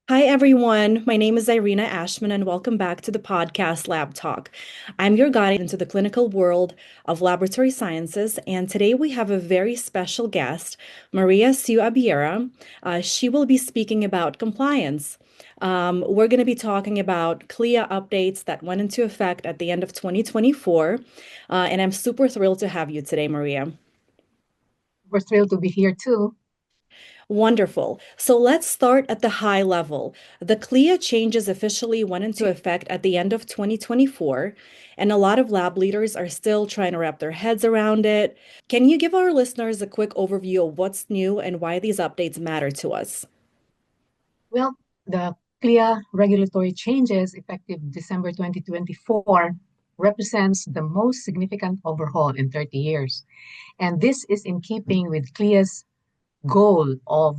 Hi, everyone. My name is Irina Ashman, and welcome back to the podcast Lab Talk. I'm your guide into the clinical world of laboratory sciences, and today we have a very special guest, Maria Sue Abiera. She will be speaking about compliance. We're going to be talking about CLIA updates that went into effect at the end of 2024, and I'm super thrilled to have you today, Maria. We're thrilled to be here too. Wonderful. So let's start at the high level. The CLIA changes officially went into effect at the end of 2024, and a lot of lab leaders are still trying to wrap their heads around it. Can you give our listeners a quick overview of what's new and why these updates matter to us? Well, the CLIA regulatory changes effective December 2024 represents the most significant overhaul in 30 years. And this is in keeping with CLIA's goal of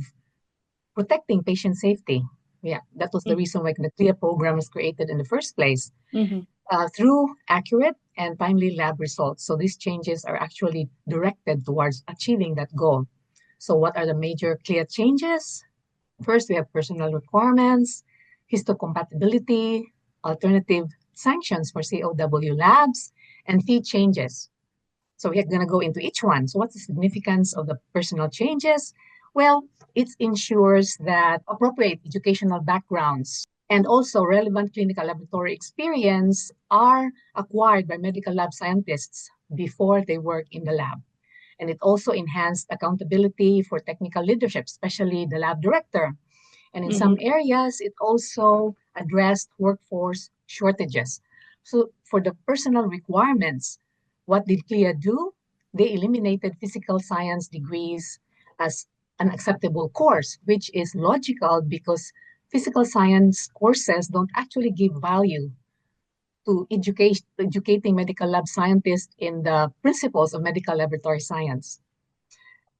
protecting patient safety. Yeah, that was the reason why the CLIA program was created in the first place, Mm-hmm. through accurate and timely lab results. So these changes are actually directed towards achieving that goal. So what are the major CLIA changes? First, we have personal requirements, histocompatibility, alternative sanctions for COW labs, and fee changes. So we're going to go into each one. So what's the significance of the personal changes? Well, it ensures that appropriate educational backgrounds and also relevant clinical laboratory experience are acquired by medical lab scientists before they work in the lab. And it also enhanced accountability for technical leadership, especially the lab director. And in some Mm-hmm. areas, it also addressed workforce shortages. So for the personal requirements, what did CLIA do? They eliminated physical science degrees as an acceptable course, which is logical because physical science courses don't actually give value to educating medical lab scientists in the principles of medical laboratory science.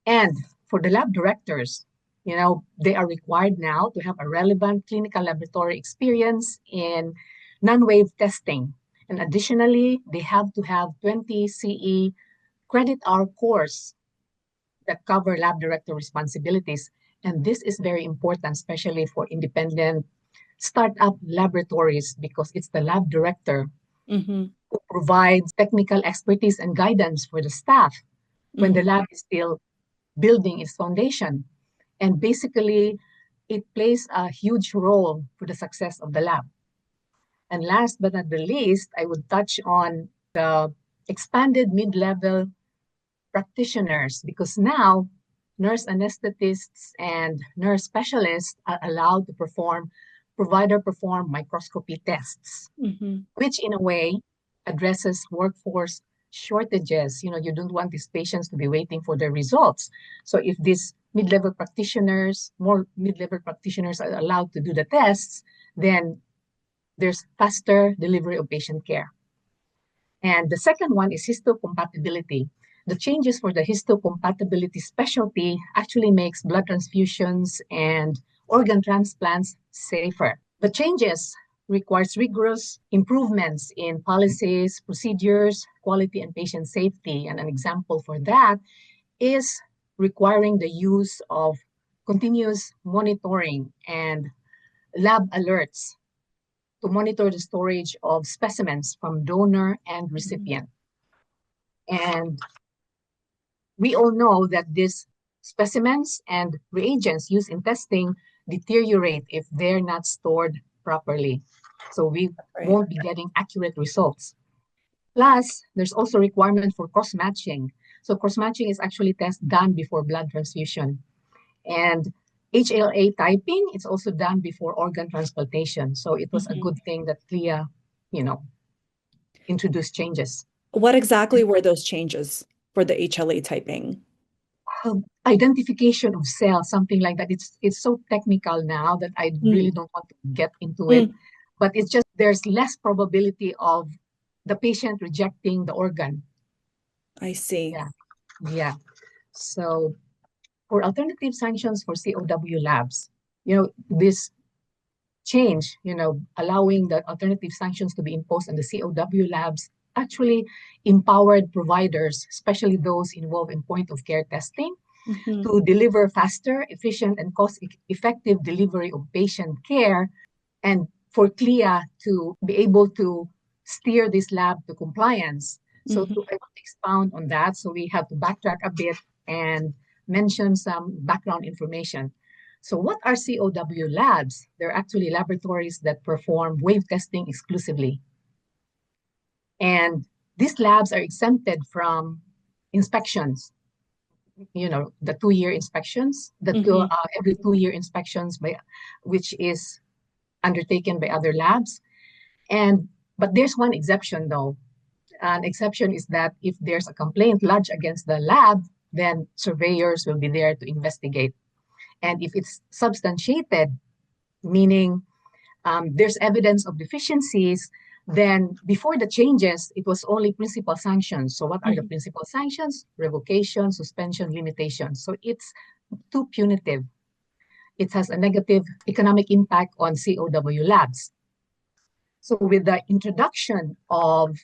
And for the lab directors, they are required now to have a relevant clinical laboratory experience in non-wave testing. And additionally, they have to have 20 CE credit hour course that cover lab director responsibilities. And this is very important, especially for independent startup laboratories, because it's the lab director Mm-hmm. who provides technical expertise and guidance for the staff when the Mm-hmm. lab is still building its foundation. And basically, it plays a huge role for the success of the lab. And last but not the least, I would touch on the expanded mid level practitioners because now nurse anesthetists and nurse specialists are allowed to perform microscopy tests, Mm-hmm. which in a way addresses workforce shortages. You don't want these patients to be waiting for their results. So if these more mid-level practitioners are allowed to do the tests, then there's faster delivery of patient care. And the second one is histocompatibility. The changes for the histocompatibility specialty actually makes blood transfusions and organ transplants safer. The changes requires rigorous improvements in policies, procedures, quality, and patient safety. And an example for that is requiring the use of continuous monitoring and lab alerts to monitor the storage of specimens from donor and recipient. And we all know that these specimens and reagents used in testing deteriorate if they're not stored properly. So we Right. won't be getting accurate results. Plus, there's also requirement for cross-matching. So cross-matching is actually test done before blood transfusion. And HLA typing, it's also done before organ transplantation. So it was a Mm-hmm. good thing that CLIA, you know, introduced changes. What exactly were those changes for the HLA typing? Identification of cells, something like that. It's so technical now that I really Mm. don't want to get into it. Mm. But it's just there's less probability of the patient rejecting the organ. I see. Yeah, yeah. So for alternative sanctions for COW labs, this change, allowing the alternative sanctions to be imposed on the COW labs actually empowered providers, especially those involved in point of care testing, Mm-hmm. to deliver faster, efficient, and cost-effective delivery of patient care, and for CLIA to be able to steer this lab to compliance. So Mm-hmm. I want to expound on that. So we have to backtrack a bit and mention some background information. So what are COW labs? They're actually laboratories that perform wave testing exclusively. And these labs are exempted from inspections, the 2-year inspections, Mm-hmm. every 2-year inspections which is undertaken by other labs. But there's one exception though. An exception is that if there's a complaint lodged against the lab, then surveyors will be there to investigate. And if it's substantiated, meaning there's evidence of deficiencies, then before the changes, it was only principal sanctions. So what are the Mm-hmm. principal sanctions? Revocation, suspension, limitations. So it's too punitive. It has a negative economic impact on COW labs. So with the introduction of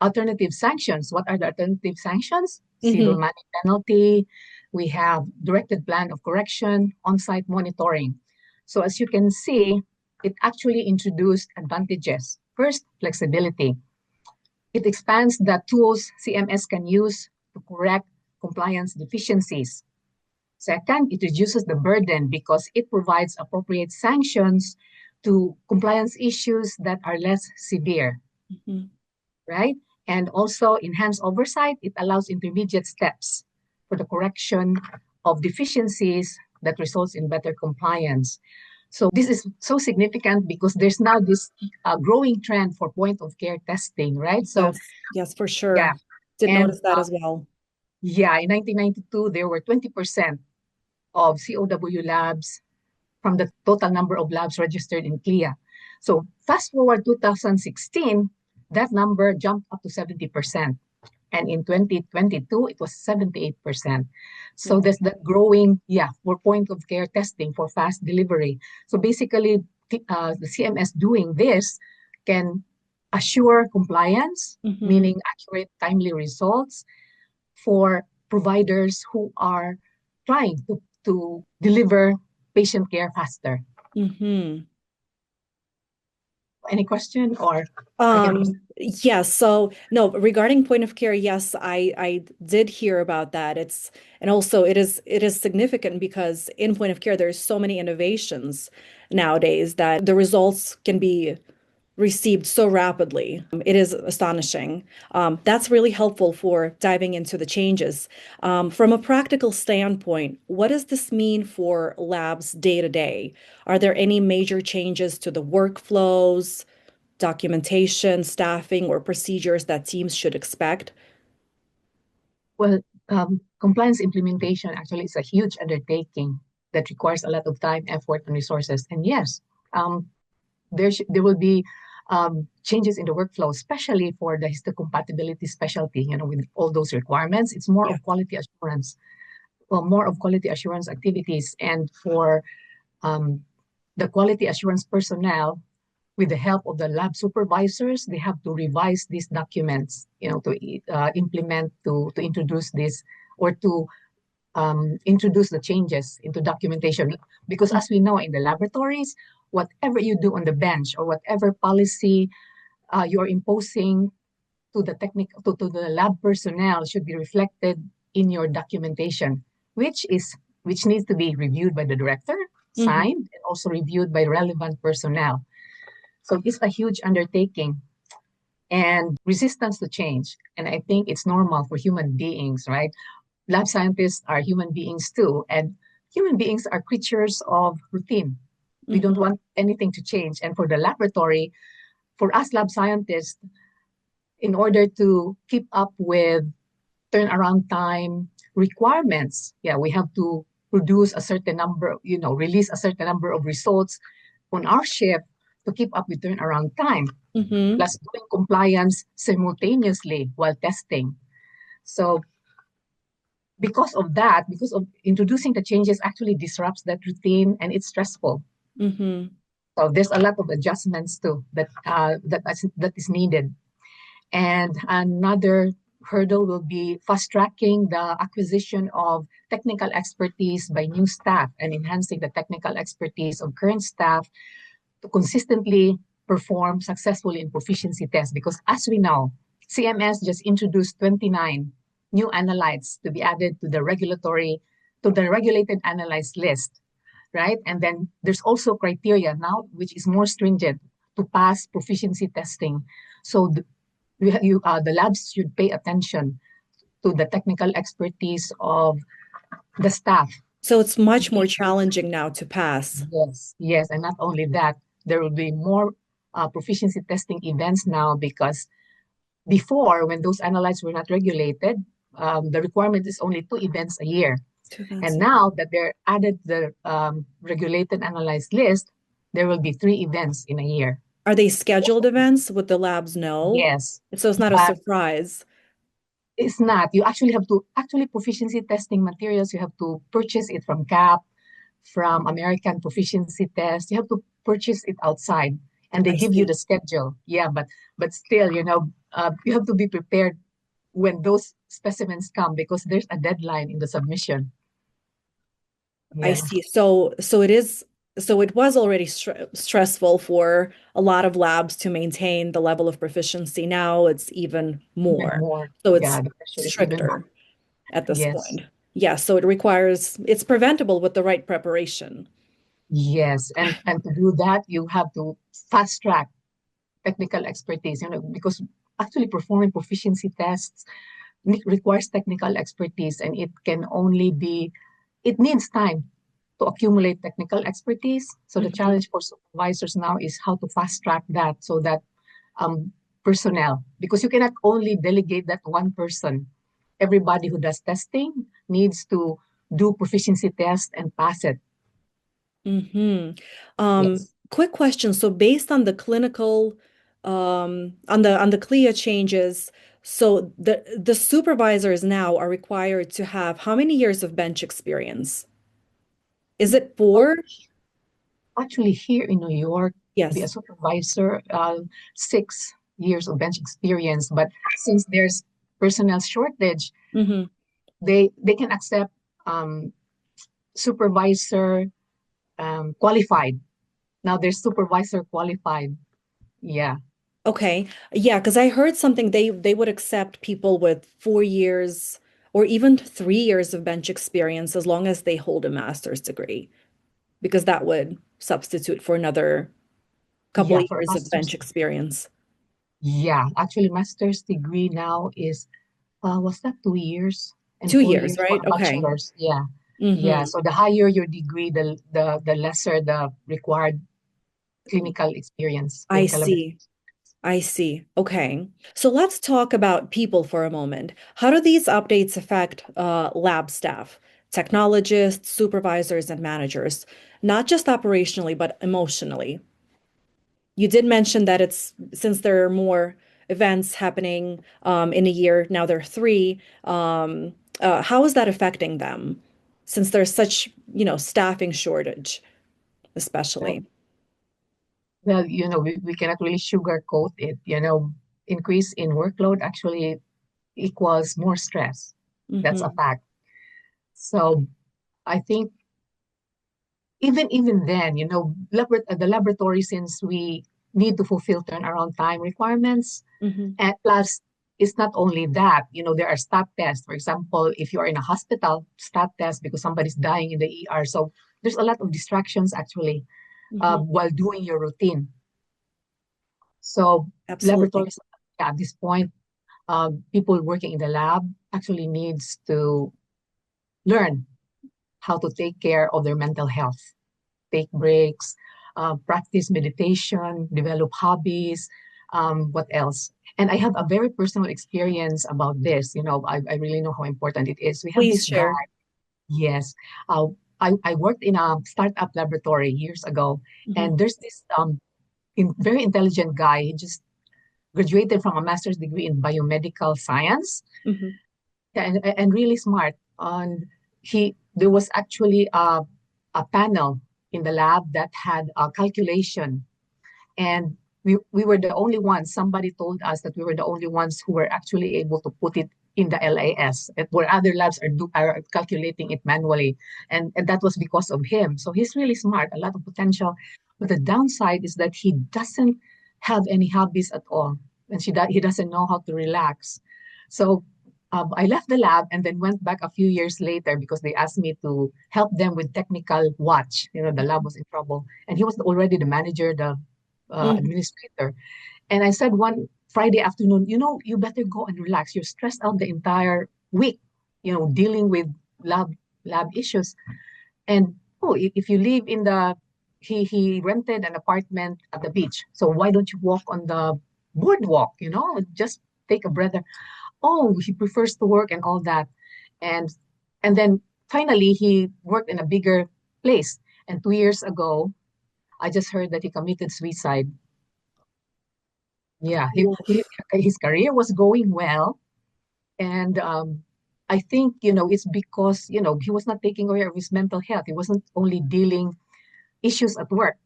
alternative sanctions, what are the alternative sanctions? Civil Mm-hmm. money penalty. We have directed plan of correction, on-site monitoring. So as you can see, it actually introduced advantages. First, flexibility. It expands the tools CMS can use to correct compliance deficiencies. Second, it reduces the burden because it provides appropriate sanctions to compliance issues that are less severe, Mm-hmm. right? And also enhanced oversight, it allows intermediate steps for the correction of deficiencies that results in better compliance. So this is so significant because there's now this growing trend for point of care testing, right? So Yes, yes, for yeah, sure. Did and notice that as well. yeah, in 1992 there were 20% of COW labs from the total number of labs registered in CLIA. So fast forward 2016, that number jumped up to 70%. And in 2022, it was 78%. So Wow. there's that growing, for point of care testing for fast delivery. So basically, the CMS doing this can assure compliance, Mm-hmm. meaning accurate, timely results for providers who are trying to deliver patient care faster. Mm-hmm. Any question or I can proceed? Yes, so no, regarding point of care, yes, I did hear about that. It's and also it is significant because in point of care there's so many innovations nowadays that the results can be received so rapidly. It is astonishing. That's really helpful for diving into the changes. From a practical standpoint, what does this mean for labs day to day? Are there any major changes to the workflows, documentation, staffing, or procedures that teams should expect? Well, compliance implementation actually is a huge undertaking that requires a lot of time, effort, and resources. And yes, um, there will be changes in the workflow, especially for the histocompatibility specialty. With all those requirements, it's more Yeah. of quality assurance, more of quality assurance activities, and for um, the quality assurance personnel, with the help of the lab supervisors, they have to revise these documents, to implement, to introduce this, or to introduce the changes into documentation. Because as we know in the laboratories, whatever you do on the bench or whatever policy you're imposing to the to the lab personnel should be reflected in your documentation, which needs to be reviewed by the director, Mm-hmm. signed, and also reviewed by relevant personnel. So it's a huge undertaking and resistance to change. And I think it's normal for human beings, right? Lab scientists are human beings too. And human beings are creatures of routine. We don't Mm-hmm. want anything to change. And for the laboratory, for us lab scientists, in order to keep up with turnaround time requirements, we have to produce a certain number, release a certain number of results on our shift to keep up with turnaround time, Mm-hmm. plus doing compliance simultaneously while testing. So because of introducing the changes actually disrupts that routine and it's stressful. Mm-hmm. So there's a lot of adjustments too that is needed. And another hurdle will be fast-tracking the acquisition of technical expertise by new staff and enhancing the technical expertise of current staff to consistently perform successfully in proficiency tests. Because as we know, CMS just introduced 29 new analytes to be added to the regulated analytes list, right? And then there's also criteria now, which is more stringent to pass proficiency testing. So the labs should pay attention to the technical expertise of the staff. So it's much more challenging now to pass. Yes, yes, and not only that, there will be more proficiency testing events now because before, when those analytes were not regulated, the requirement is only 2 events a year. And now that they're added the regulated analyzed list, there will be 3 events in a year. Are they scheduled events? Would the labs know? Yes, So it's not a but surprise. it's not. You actually have to, actually proficiency testing materials, you have to purchase it from CAP, from American Proficiency Test. You have to purchase it outside and they I give you see. the schedule. Yeah, but still, you have to be prepared when those specimens come because there's a deadline in the submission. I Yeah, see. So it was already stressful for a lot of labs to maintain the level of proficiency. Now it's even even more. more. So Yeah, it's the pressure is even more. stricter at this Yes, point. Yeah, so it's preventable with the right preparation. yes. And to do that, you have to fast track technical expertise, because actually performing proficiency tests requires technical expertise and it needs time to accumulate technical expertise. So the Mhm. challenge for supervisors now is how to fast track that so that um, personnel, because you cannot only delegate that one person. Everybody who does testing needs to do proficiency test and pass it. Mm-hmm. Yes. Quick question. So based on the clinical, on the CLIA changes, so the supervisors now are required to have how many years of bench experience? Is it Well, 4? actually, here in New York, to be a Yes. supervisor, 6 years of bench experience. But since there's personnel shortage, Mm-hmm. they can accept supervisor qualified. Now there's supervisor qualified. Yeah. Okay. Yeah, because I heard something they would accept people with 4 years or even 3 years of bench experience as long as they hold a master's degree, because that would substitute for another couple Yeah, of for a years of bench master's. experience. Yeah, actually, master's degree now is, was that 2 years and Two four years, years for right? a Okay. bachelor's? Yeah, yeah. Mm-hmm. So the higher your degree, the lesser the required I clinical laboratory. see. I see. Okay. So let's talk about people for a moment. How do these updates affect lab staff, technologists, supervisors, and managers, not just operationally, but emotionally? You did mention that it's since there are more events happening in a year, now there are three. How is that affecting them since there's such, staffing shortage, Well, especially? well, we cannot really sugarcoat it. Increase in workload actually equals more stress. That's a Hmm. fact. So I think even then, the laboratory, since we need to fulfill turnaround time requirements, Hmm. and plus it's not only that, there are stat tests. For example, if you are in a hospital, stat test because somebody's dying in the ER. So there's a lot of distractions actually Hmm. while doing your routine. So Absolutely. laboratories at this point, people working in the lab actually needs to learn how to take care of their mental health, take breaks, practice meditation, develop hobbies. What else? And I have a very personal experience about this. I really know how important it is. We have Please this guy. share. Yes. Uh, I worked in a startup laboratory years ago, Hmm. and there's this very intelligent guy. He just graduated from a master's degree in biomedical science, Hmm. and really smart. And there was actually a panel in the lab that had a calculation, and we were the only ones. Somebody told us that we were the only ones who were actually able to put it in the LAS, where other labs are calculating it manually, and that was because of him. So he's really smart, a lot of potential. But the downside is that he doesn't have any hobbies at all, and he doesn't know how to relax. So I left the lab and then went back a few years later because they asked me to help them with technical watch. You know, the lab was in trouble, and he was already the manager, the Mm. administrator. And I said one Friday afternoon, you better go and relax. You're stressed out the entire week, dealing with lab lab issues. And oh, if you live in the he rented an apartment at the beach. So why don't you walk on the boardwalk, just take a breather. Oh, he prefers to work and all that. And and then finally he worked in a bigger place. And 2 years ago, I just heard that he committed suicide. Yeah, his career was going well, and I think it's because he was not taking care of his mental health. He wasn't only dealing issues at work.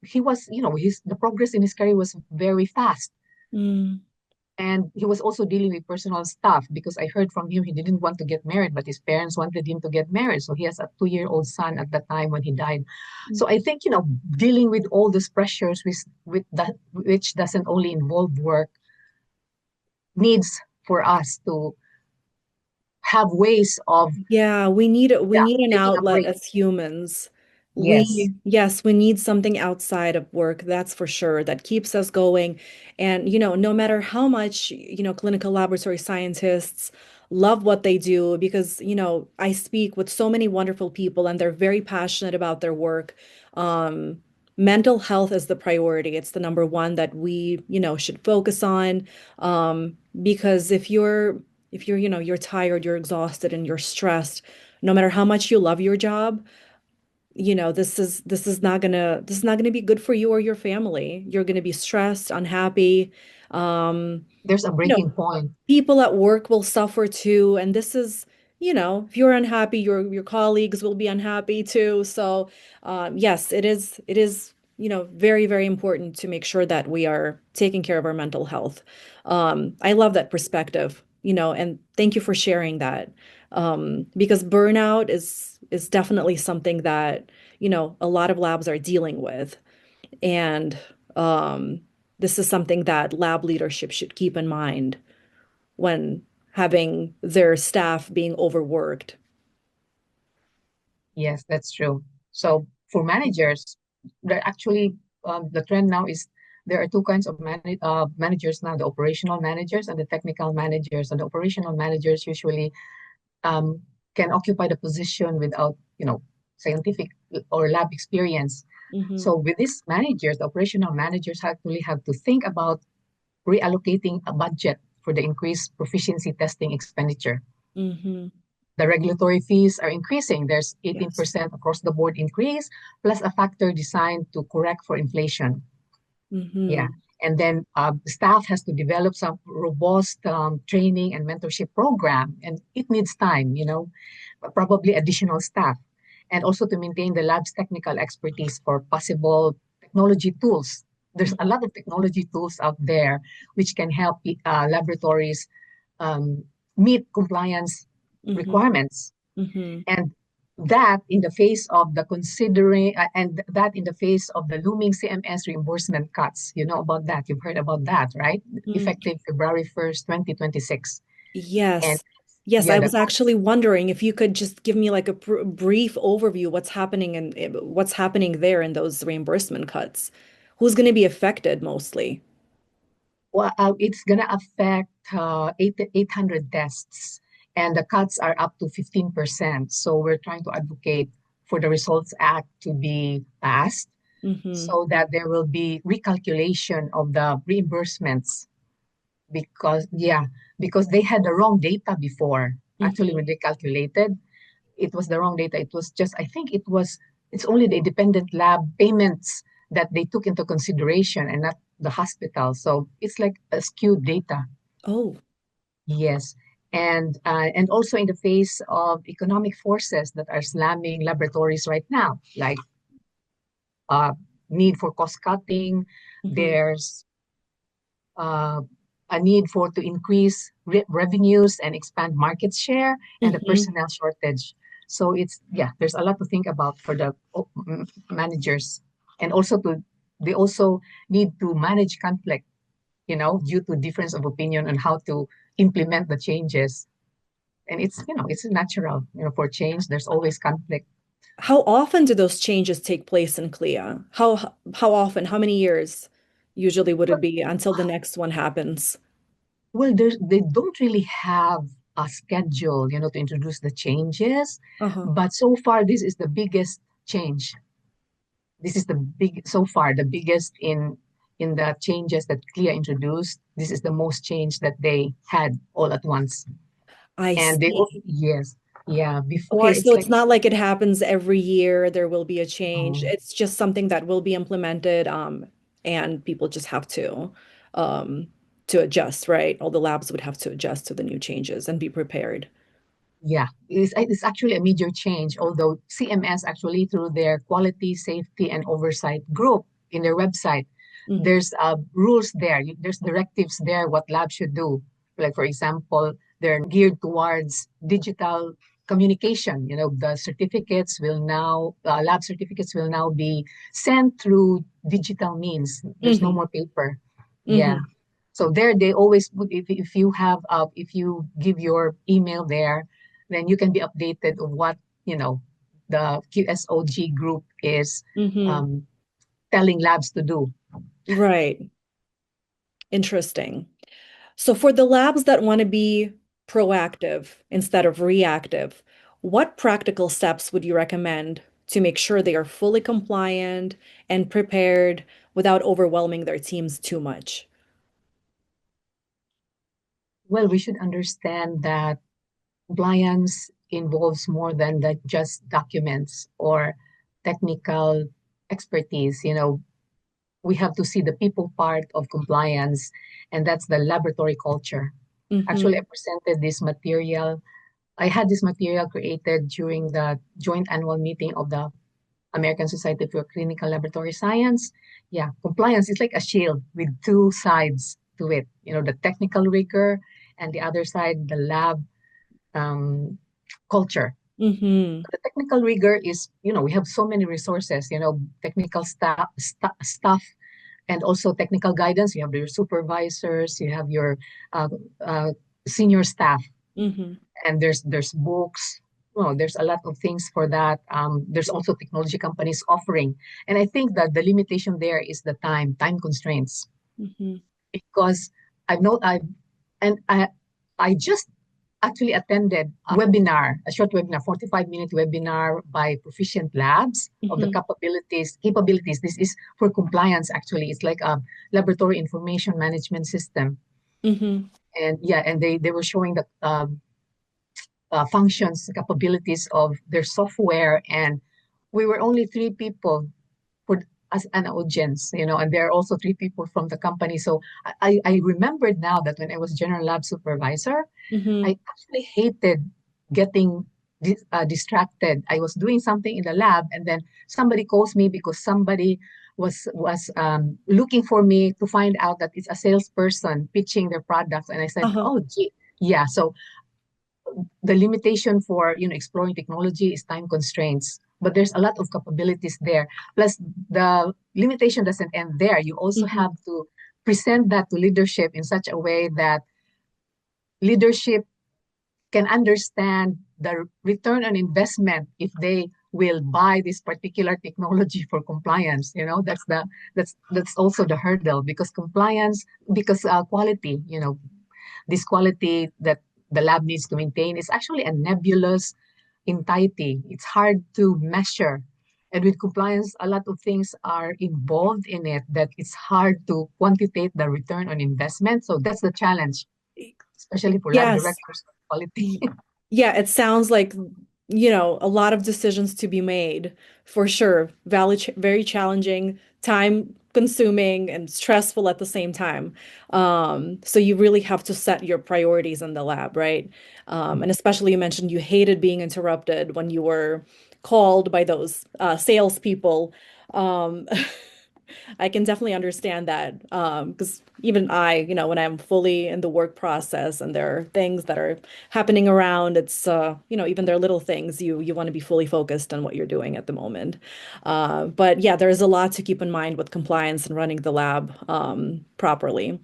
He was his the progress in his career was very fast, Mm. and he was also dealing with personal stuff because I heard from him he didn't want to get married, but his parents wanted him to get married. So he has a 2-year-old son at the time when he died. So I think dealing with all these pressures with that which doesn't only involve work needs for us to have ways of, Yeah, we yeah, need an taking a outlet break. as humans. Yes, Yes, we need something outside of work, that's for sure, that keeps us going. And, no matter how much, clinical laboratory scientists love what they do, because, I speak with so many wonderful people and they're very passionate about their work. Um, Mental health is the priority. It's the number one that we, should focus on. Because if you're, you're tired, you're exhausted, and you're stressed, no matter how much you love your job, this is not gonna be good for you or your family. You're gonna be stressed, unhappy. Um, there's a you know, breaking point. People at work will suffer too, and this is, if you're unhappy, your colleagues will be unhappy too. So, yes, it is, very, very important to make sure that we are taking care of our mental health. I love that perspective, and thank you for sharing that. Because burnout is definitely something that, a lot of labs are dealing with. And this is something that lab leadership should keep in mind when having their staff being overworked. Yes, that's true. So for managers, there actually the trend now is there are two kinds of managers now: the operational managers and the technical managers. And the operational managers usually um, can occupy the position without scientific or lab experience. Hmm. So with these managers, the operational managers actually have to think about reallocating a budget for the increased proficiency testing expenditure. Hmm. The regulatory fees are increasing. There's Yes. 18% across the board increase, plus a factor designed to correct for inflation. Yeah. Hmm. And then staff has to develop some robust training and mentorship program, and it needs time, but probably additional staff, and also to maintain the lab's technical expertise for possible technology tools. There's a lot of technology tools out there which can help laboratories um, meet compliance Hmm. requirements. Hmm. And that in the face of the considering and that in the face of the looming CMS reimbursement cuts. You know about that. You've heard about that, right? Mm. Effective February 1st, 2026. And Yes. Yes, yeah, I the was actually wondering if you could just give me like a brief overview what's happening and what's happening there in those reimbursement cuts. Who's going to be affected mostly? well, it's going to affect 800 tests, and the cuts are up to 15%. So we're trying to advocate for the Results Act to be passed Hmm. so that there will be recalculation of the reimbursements because they had the wrong data before. Actually, when Hmm. they calculated, it was the wrong data. It was just, I think it's only the independent lab payments that they took into consideration and not the hospital. So it's like a skewed data. Oh. Yes. And also in the face of economic forces that are slamming laboratories right now, like need for cost cutting. Hmm. There's uh, a need for to increase revenues and expand market share, and a Hmm. personnel shortage. So it's, yeah, there's a lot to think about for the managers, and also to they also need to manage conflict, due to difference of opinion on how to implement the changes. And it's natural, for change. There's always conflict. How often do those changes take place in CLIA? How often? How many years usually would it Well, be until the next one happens? they don't really have a schedule, to introduce the changes. Uh-huh. But so far, this is the biggest change. This is so far, the biggest in the changes that CLIA introduced. This is the most change that they had all at once. I And see. yes, yeah, before Okay, so it's it's like, not like it happens every year, there will be a change. um, It's just something that will be implemented, and people just have um, to adjust, right? All the labs would have to adjust to the new changes and be prepared. yeah, it's actually a major change, although CMS actually, through their quality, safety, and oversight group in their website, Hmm. there's rules there. There's directives there what labs should do. Like, for example, they're geared towards digital communication. The certificates will now, lab certificates will now be sent through digital means. There's no Hmm. more paper. Yeah. Hmm. So there they always put, if you give your email there, then you can be updated of what, the QSOG group is Hmm. um, telling labs to do. Right. Interesting. So for the labs that want to be proactive instead of reactive, what practical steps would you recommend to make sure they are fully compliant and prepared without overwhelming their teams too much? Well, we should understand that compliance involves more than just documents or technical expertise. We have to see the people part of compliance, and that's the laboratory culture. Actually, I Hmm. presented this material. I had this material created during the joint annual meeting of the American Society for Clinical Laboratory Science. Yeah, compliance is like a shield with two sides to it. The technical rigor, and the other side, the lab um, culture. Hmm. The technical rigor is, we have so many resources, technical staff, and also technical guidance. You have your supervisors, you have your uh, uh, senior staff, Hmm. and there's books. There's a lot of things for that. There's also technology companies offering, and I think that the limitation there is the time constraints, Hmm. because I know and I just actually attended a webinar, a short webinar, 45-minute webinar by Proficient Labs of the Hmm. capabilities. This is for compliance, actually. It's like a laboratory information management system. Hmm. And yeah, and they were showing the functions, capabilities of their software. And we were only three people for as an audience, and there are also three people from the company. So I remembered now that when I was general lab supervisor, Hmm. I actually hated getting distracted. I was doing something in the lab, and then somebody calls me because somebody was looking for me to find out that it's a salesperson pitching their products, and I said, Uh-huh. "Oh, gee, yeah." So the limitation for exploring technology is time constraints. But there's a lot of capabilities there. Plus, the limitation doesn't end there. You also Hmm. have to present that to leadership in such a way that leadership can understand the return on investment if they will buy this particular technology for compliance. That's also the hurdle, because compliance, because quality, this quality that the lab needs to maintain is actually a nebulous entity. It's hard to measure. And with compliance, a lot of things are involved in it that it's hard to quantitate the return on investment. So that's the challenge, especially for lab Yes. directors of quality. Y- Yeah, it sounds like, a lot of decisions to be made for sure. Very challenging, time consuming, and stressful at the same time. So you really have to set your priorities in the lab, right? And especially you mentioned you hated being interrupted when you were called by those salespeople. Um, I can definitely understand that. Because even I, when I'm fully in the work process and there are things that are happening around, it's even there are little things you want to be fully focused on what you're doing at the moment. But yeah, there's a lot to keep in mind with compliance and running the lab properly.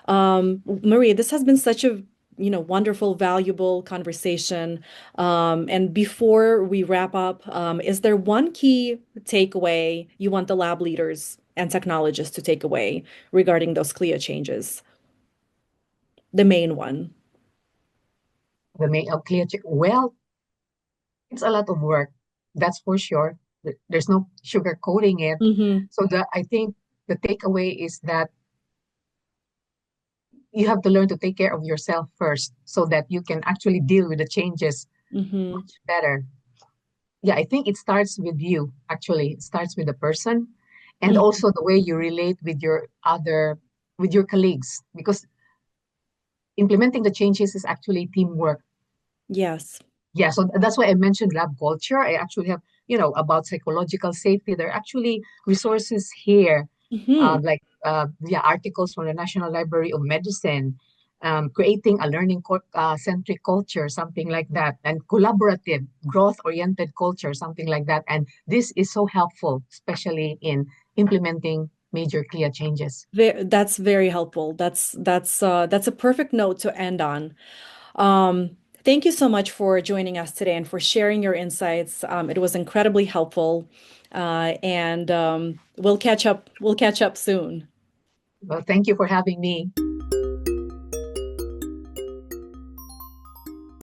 Marie, this has been such a wonderful, valuable conversation. And before we wrap up, is there one key takeaway you want the lab leaders and technologists to take away regarding those CLIA changes? The main one. The main clear check. Well, it's a lot of work. That's for sure. There's no sugarcoating it. Mm-hmm. So I think the takeaway is that you have to learn to take care of yourself first so that you can actually deal with the changes Mm-hmm. much better. Yeah, I think it starts with you, actually. It starts with the person and Mm-hmm. also the way you relate with your colleagues, because implementing the changes is actually teamwork. Yes. Yeah, so that's why I mentioned lab culture. I actually have, about psychological safety. There are actually resources here, Mm-hmm. yeah, articles from the National Library of Medicine, creating a learning centric culture, something like that, and collaborative, growth oriented culture, something like that. And this is so helpful, especially in implementing major CLIA changes. That's very helpful. That's a perfect note to end on. Thank you so much for joining us today and for sharing your insights. It was incredibly helpful. And we'll catch up. We'll catch up soon. Well, thank you for having me.